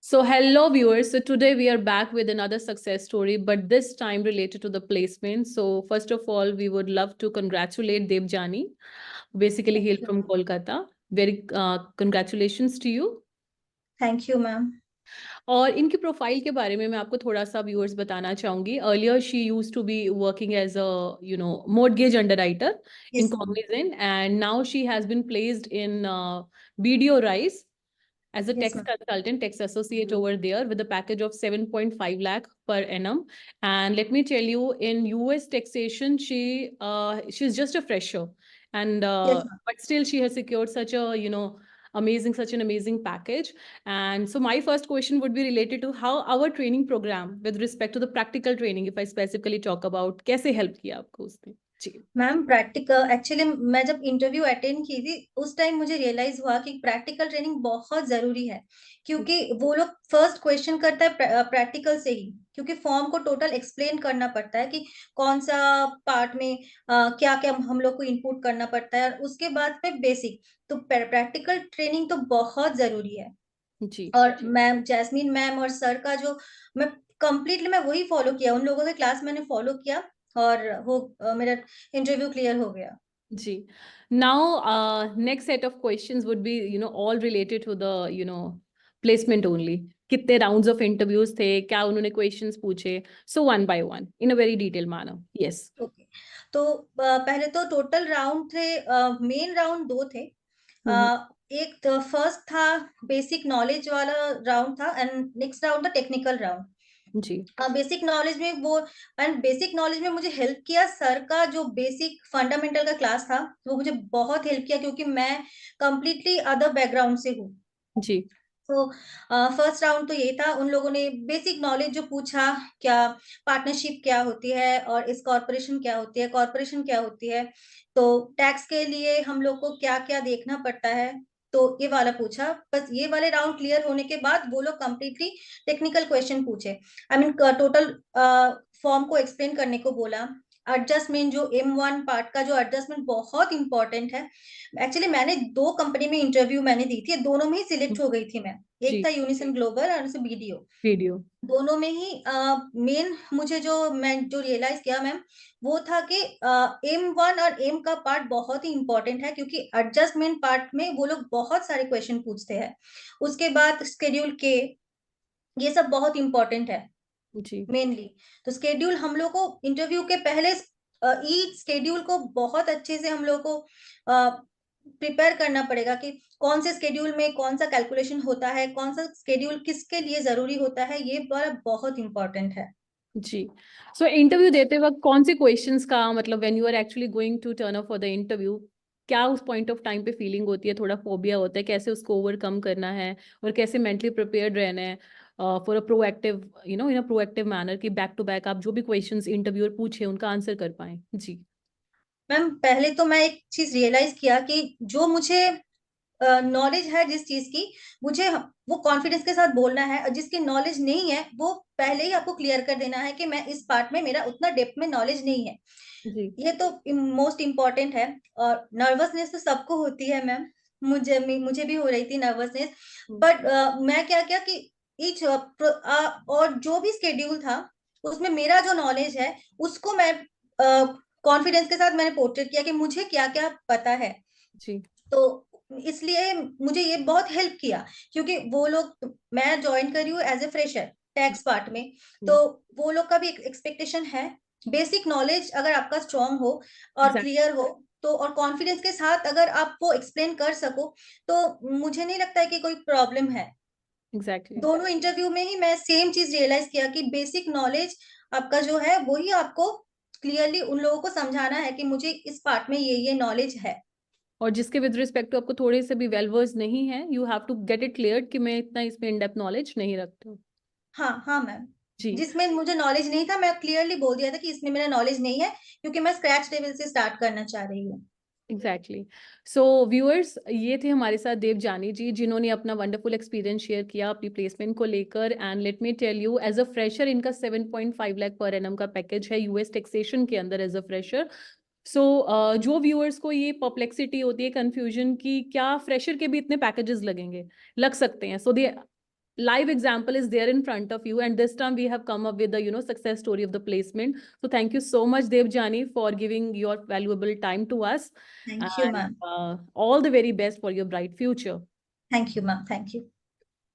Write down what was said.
So, hello viewers. So, today we are back with another success story, but this time related to the placement. So, first of all, we would love to congratulate Devjani, basically Thank hail you. from Kolkata. Very congratulations to you. Thank you, ma'am. और इनकी profile के बारे में मैं आपको थोड़ा सा viewers बताना चाहूंगी. Earlier she used to be working as a mortgage underwriter in Yes, Cognizant, and now she has been placed in BDO Rise as a yes, tax ma'am. consultant, tax associate over there with a package of 7.5 lakh per annum. And let me tell you, in US taxation, she's just a fresher, and Yes, ma'am. but still she has secured such a such an amazing package. And so my first question would be related to how our training program with respect to the practical training, if I specifically talk about, कैसे help किया आपको उसने. जी. Ma'am practical actually मैं जब interview attend की थी उस time मुझे रियलाइज हुआ कि प्रैक्टिकल ट्रेनिंग बहुत जरूरी है, क्योंकि वो लोग फर्स्ट क्वेश्चन करता है प्रैक्टिकल से ही, क्योंकि फॉर्म को टोटल एक्सप्लेन करना पड़ता है कि कौन सा पार्ट में क्या क्या हम लोग को इनपुट करना पड़ता है, और उसके बाद में बेसिक. तो प्रैक्टिकल ट्रेनिंग तो बहुत जरूरी है. जी. और मैम जैस्मीन मैम और सर का जो मैं कंप्लीटली मैं वही फॉलो किया, उन लोगों के क्लास मैंने फॉलो किया, और वो मेरा इंटरव्यू क्लियर हो गया. जी. Now, next set of questions would be, all related to the, placement only. कितने rounds of interviews थे, क्या उन्होंने questions पूछे? So one by one, in a very detailed manner. Yes. Okay. तो पहले तो टोटल राउंड थे, मेन राउंड दो थे. हम्म. एक तो फर्स्ट था बेसिक नॉलेज वाला राउंड था, एंड नेक्स्ट राउंड था टेक्निकल राउंड. जी. बेसिक नॉलेज में वो, एंड बेसिक नॉलेज में मुझे हेल्प किया सर का जो बेसिक फंडामेंटल का क्लास था, वो मुझे बहुत हेल्प किया, क्योंकि मैं कंप्लीटली अदर बैकग्राउंड से हूँ. जी. तो फर्स्ट राउंड तो ये था, उन लोगों ने बेसिक नॉलेज जो पूछा, क्या पार्टनरशिप क्या होती है, और इस कॉर्पोरेशन क्या होती है, कॉर्पोरेशन क्या होती है, तो टैक्स के लिए हम लोग को क्या क्या देखना पड़ता है, तो ये वाला पूछा. बस ये वाले राउंड क्लियर होने के बाद वो लोग कंप्लीटली टेक्निकल क्वेश्चन पूछे. आई मीन टोटल फॉर्म को एक्सप्लेन करने को बोला. एडजस्टमेंट जो M1 पार्ट का जो एडजस्टमेंट बहुत इंपॉर्टेंट है. एक्चुअली मैंने दो कंपनी में इंटरव्यू मैंने दी थी, दोनों में ही सिलेक्ट हो गई थी मैं. एक जी. था यूनिसन ग्लोबल और BDO. वीडियो. दोनों में ही मेन मुझे जो मैं जो रियलाइज किया मैम, वो था कि M1 और M का पार्ट बहुत ही इंपॉर्टेंट है, क्योंकि एडजस्टमेंट पार्ट में वो लोग बहुत सारे क्वेश्चन पूछते हैं. उसके बाद स्केड्यूल के, ये सब बहुत इंपॉर्टेंट है जी. मेनली. तो स्केड्यूल हम लोग को इंटरव्यू के पहले ईच स्केड्यूल को बहुत अच्छे से हम लोग को प्रिपेयर करना पड़ेगा, कि कौन से स्केड्यूल में कौन सा कैलकुलेशन होता है, कौन सा स्केड्यूल किसके लिए जरूरी होता है, ये बहुत इंपॉर्टेंट है. जी. सो इंटरव्यू देते वक्त कौन से क्वेश्चंस का, मतलब when you are actually going to turn up for the interview, क्या उस पॉइंट ऑफ टाइम पे फीलिंग होती है, थोड़ा फोबिया होता है, कैसे उसको ओवरकम करना है और कैसे मेंटली प्रिपेयर्ड रहना है for a proactive, in a proactive manner, कि बैक टू बैक आप जो भी क्वेश्चंस इंटरव्यूअर पूछे उनका आंसर कर पाए. जी. मैम पहले तो मैं एक चीज रियलाइज किया कि जो मुझे नॉलेज है जिस चीज की, मुझे वो कॉन्फिडेंस के साथ बोलना है, और जिसकी नॉलेज नहीं है वो पहले ही आपको क्लियर कर देना है कि मैं इस पार्ट में मेरा उतना डेप्थ में नॉलेज नहीं है. जी. ये तो मोस्ट इम्पोर्टेंट है. और नर्वसनेस तो सबको होती है मैम, मुझे भी हो रही थी नर्वसनेस. बट मैं क्या किया कि ईच और जो भी स्केड्यूल था उसमें मेरा जो नॉलेज है उसको मैं कॉन्फिडेंस के साथ मैंने पोर्ट्रेट किया कि मुझे क्या क्या पता है. जी. तो इसलिए मुझे ये बहुत हेल्प किया, क्योंकि वो लोग, मैं ज्वाइन करी हूँ as a fresher tax part में, तो वो लोग का भी एक्सपेक्टेशन है. बेसिक नॉलेज अगर आपका स्ट्रांग हो और एग्जैक्ट. क्लियर हो, तो और कॉन्फिडेंस के साथ अगर आप वो एक्सप्लेन कर सको, तो मुझे नहीं लगता है कि कोई प्रॉब्लम है. एग्जैक्टली. दोनों इंटरव्यू में ही मैं सेम चीज रियलाइज किया कि बेसिक नॉलेज आपका जो है वही आपको क्लियरली उन लोगों को समझाना है कि मुझे इस पार्ट में ये नॉलेज है. और जिसके विद रिस्पेक्ट टू आपको थोड़े से भी वेल वर्स नहीं है, you have to get it clear कि मैं इतना इसमें इन डेप्थ नॉलेज नहीं रखती हूँ. हाँ हाँ मैम. जी. जिसमें मुझे नॉलेज नहीं था मैं क्लियरली बोल दिया था कि इसमें मेरा नॉलेज नहीं है, क्योंकि मैं स्क्रैच लेवल से स्टार्ट करना चाह रही हूँ. एग्जैक्टली. सो व्यूअर्स, ये थे हमारे साथ देवजानी जी, जिन्होंने अपना वंडरफुल एक्सपीरियंस शेयर किया अपनी प्लेसमेंट को लेकर. And let me tell you, as a fresher इनका 7.5 लाख पर एनम का पैकेज है यूएस टैक्सेशन के अंदर एज अ फ्रेशर. सो जो व्यूअर्स को ये परप्लेक्सिटी होती है, कंफ्यूजन की क्या फ्रेशर के भी इतने पैकेजेस लगेंगे, लग सकते हैं, सो दे live example is there in front of you, and this time we have come up with the, you know, success story of the placement. So thank you so much, Devjani, for giving your valuable time to us. Thank you, And ma'am. all the very best for your bright future. Thank you, ma'am. Thank you.